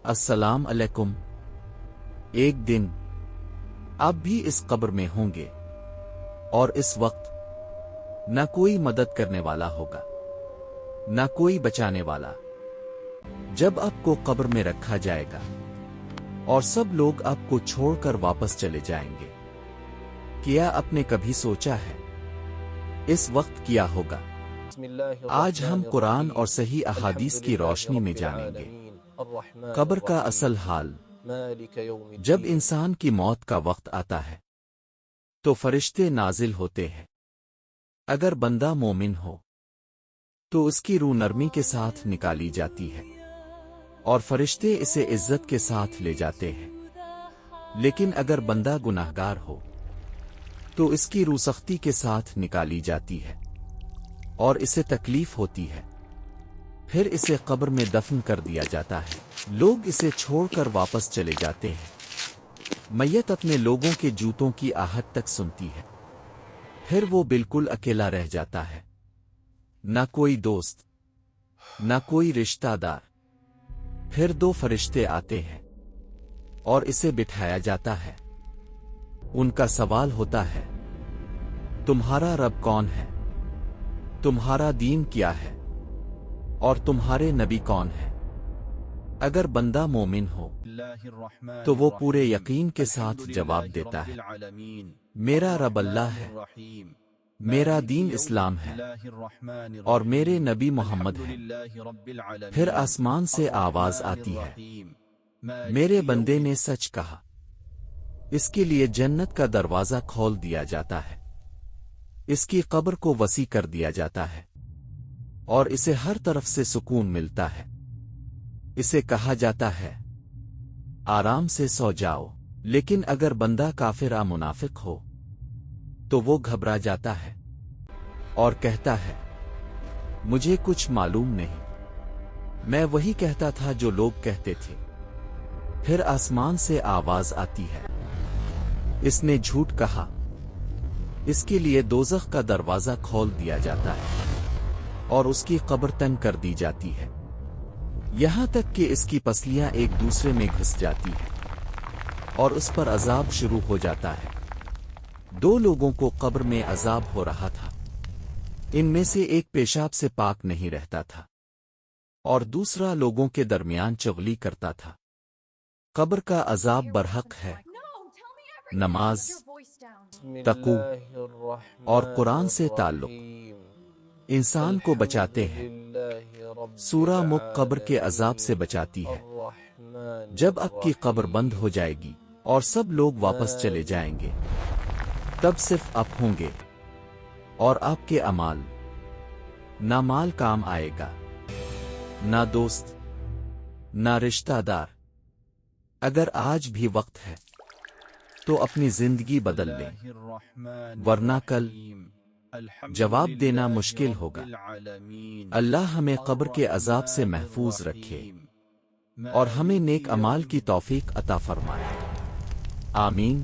السلام علیکم۔ ایک دن آپ بھی اس قبر میں ہوں گے اور اس وقت نہ کوئی مدد کرنے والا ہوگا نہ کوئی بچانے والا۔ جب آپ کو قبر میں رکھا جائے گا اور سب لوگ آپ کو چھوڑ کر واپس چلے جائیں گے، کیا آپ نے کبھی سوچا ہے اس وقت کیا ہوگا؟ آج ہم قرآن اور صحیح احادیث کی روشنی میں جانیں گے قبر کا اصل حال۔ جب انسان کی موت کا وقت آتا ہے تو فرشتے نازل ہوتے ہیں۔ اگر بندہ مومن ہو تو اس کی روح نرمی کے ساتھ نکالی جاتی ہے اور فرشتے اسے عزت کے ساتھ لے جاتے ہیں، لیکن اگر بندہ گناہگار ہو تو اس کی روح سختی کے ساتھ نکالی جاتی ہے اور اسے تکلیف ہوتی ہے، پھر اسے قبر میں دفن کر دیا جاتا ہے۔ لوگ اسے چھوڑ کر واپس چلے جاتے ہیں۔ میت اپنے لوگوں کے جوتوں کی آہٹ تک سنتی ہے، پھر وہ بالکل اکیلا رہ جاتا ہے، نہ کوئی دوست نہ کوئی رشتہ دار۔ پھر دو فرشتے آتے ہیں اور اسے بٹھایا جاتا ہے۔ ان کا سوال ہوتا ہے، تمہارا رب کون ہے؟ تمہارا دین کیا ہے؟ اور تمہارے نبی کون ہے؟ اگر بندہ مومن ہو تو وہ پورے یقین کے ساتھ جواب دیتا ہے، میرا رب اللہ ہے، میرا دین اسلام ہے اور میرے نبی محمد ہیں۔ پھر آسمان سے آواز آتی ہے، میرے بندے نے سچ کہا۔ اس کے لیے جنت کا دروازہ کھول دیا جاتا ہے، اس کی قبر کو وسیع کر دیا جاتا ہے اور اسے ہر طرف سے سکون ملتا ہے۔ اسے کہا جاتا ہے، آرام سے سو جاؤ۔ لیکن اگر بندہ کافر یا منافق ہو تو وہ گھبرا جاتا ہے اور کہتا ہے، مجھے کچھ معلوم نہیں، میں وہی کہتا تھا جو لوگ کہتے تھے۔ پھر آسمان سے آواز آتی ہے، اس نے جھوٹ کہا۔ اس کے لیے دوزخ کا دروازہ کھول دیا جاتا ہے اور اس کی قبر تنگ کر دی جاتی ہے، یہاں تک کہ اس کی پسلیاں ایک دوسرے میں گھس جاتی ہیں اور اس پر عذاب شروع ہو جاتا ہے۔ دو لوگوں کو قبر میں عذاب ہو رہا تھا، ان میں سے ایک پیشاب سے پاک نہیں رہتا تھا اور دوسرا لوگوں کے درمیان چغلی کرتا تھا۔ قبر کا عذاب برحق ہے۔ نماز، تقوی اور قرآن سے تعلق انسان کو بچاتے ہیں۔ سورہ ملک قبر کے عذاب سے بچاتی ہے۔ جب آپ کی قبر بند ہو جائے گی اور سب لوگ واپس چلے جائیں گے، تب صرف آپ ہوں گے اور آپ کے اعمال۔ نہ مال کام آئے گا، نہ دوست، نہ رشتہ دار۔ اگر آج بھی وقت ہے تو اپنی زندگی بدل لیں، ورنہ کل جواب دینا مشکل ہوگا۔ اللہ ہمیں قبر کے عذاب سے محفوظ رکھے اور ہمیں نیک اعمال کی توفیق عطا فرمائے۔ آمین۔